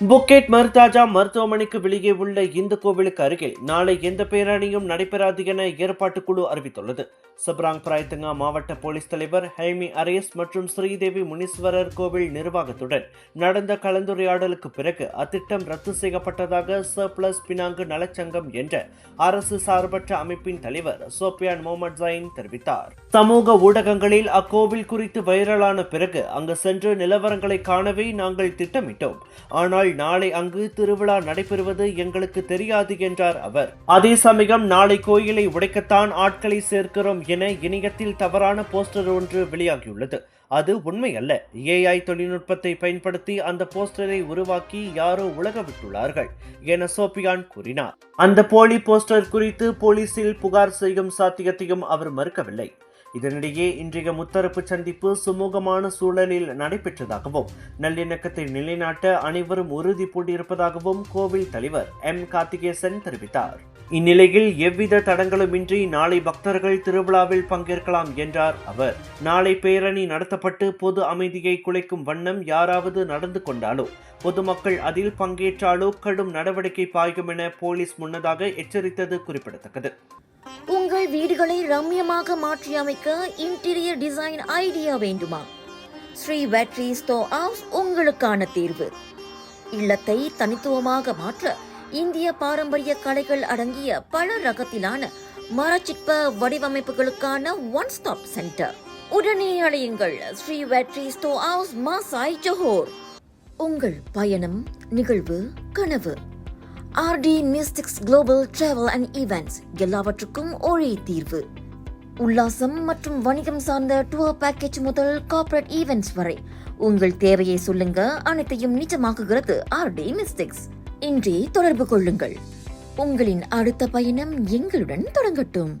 புக்கெட் மருதாஜா மருத்துவமனைக்கு வெளியே உள்ள இந்து கோவிலுக்கு அருகில் நாளை எந்த பேரணியும் நடைபெறாது என ஏற்பாட்டு குழு அறிவித்துள்ளது. சப்ராங் பிராய்த்தங்கா மாவட்ட போலீஸ் தலைவர் ஹெல்மி அரேஸ் மற்றும் ஸ்ரீதேவி முனீஸ்வரர் கோவில் நிர்வாகத்துடன் நடந்த கலந்துரையாடலுக்கு பிறகு அத்திட்டம் ரத்து செய்யப்பட்டதாக சர்ப்ளஸ் பினாங்கு நலச்சங்கம் என்ற அரசு சார்பற்ற அமைப்பின் தலைவர் சோபியான் முகமது ஜைன் தெரிவித்தார். சமூக ஊடகங்களில் அக்கோவில் குறித்து வைரலான பிறகு அங்கு சென்று நிலவரங்களை காணவே நாங்கள் திட்டமிட்டோம். ஆனால் நாளை அங்கு திருவிழா நடைபெறுவது எங்களுக்கு தெரியாது என்றார் அவர். அதே சமயம் நாளை கோயிலை உடைக்கத்தான் ஆட்களை சேர்க்கிறோம் என இணையத்தில் தவறான போஸ்டர் ஒன்று வெளியாகியுள்ளது. அது உண்மை அல்ல. AI தொழில்நுட்பத்தை பயன்படுத்தி அந்த போஸ்டரை உருவாக்கி யாரோ உலக விட்டுள்ளார்கள் என சோபியான் கூறினார். அந்த போலி போஸ்டர் குறித்து போலீசில் புகார் செய்யும் சாத்தியத்தையும் அவர் மறுக்கவில்லை. இதனிடையே இன்றைய முத்தரப்பு சந்திப்பு சுமூகமான சூழலில் நடைபெற்றதாகவும் நல்லிணக்கத்தை நிலைநாட்ட அனைவரும் உறுதி பூண்டிருப்பதாகவும் கோவில் தலைவர் கார்த்திகேசன் தெரிவித்தார். இந்நிலையில் எவ்வித தடங்களுமின்றி நாளை பக்தர்கள் திருவிழாவில் பங்கேற்கலாம் என்றார் அவர். நாளை பேரணி நடத்தப்பட்டு பொது அமைதியை குலைக்கும் வண்ணம் யாராவது நடந்து கொண்டாலோ பொதுமக்கள் அதில் பங்கேற்றாலோ கடும் நடவடிக்கை பாயும் என போலீஸ் முன்னதாக எச்சரித்தது குறிப்பிடத்தக்கது. உங்கள் வீடுகளை ரம்யமாக மாற்றியமைக்க இன்டீரியர் டிசைன் ஐடியா வேண்டுமா? ஸ்ரீ வெற்றி ஸ்டோர் ஹவுஸ் உங்களுக்கான தேர்வு. இல்லத்தை தனித்துவமாக மாற்ற இந்திய பாரம்பரிய கலைகள் அடங்கிய பல ரகத்திலான மரச்சிற்ப வடிவமைப்புகளுக்கான ஒன் ஸ்டாப் சென்டர். உடனே அழையுங்கள் ஸ்ரீ வெற்றி ஸ்டோர் ஹவுஸ், மாசாய், ஜோஹர். உங்கள் பயணம், நிகழ்வு, கனவு. RD Mystics Global Travel and Events எல்லாவற்றுக்கும் ஒரே தீர்வு. உல்லாசம் மற்றும் வணிகம் சார்ந்த டூர் பேக்கேஜ் முதல் கார்ப்பரேட் ஈவென்ட்ஸ் வரை உங்கள் தேவையை சொல்லுங்க, அனைத்தையும் நிஜமாக்குகிறது RD Mystics. இன்றே தொடர்பு கொள்ளுங்கள். உங்களின் அடுத்த பயணம் எங்களுடன் தொடங்கட்டும்.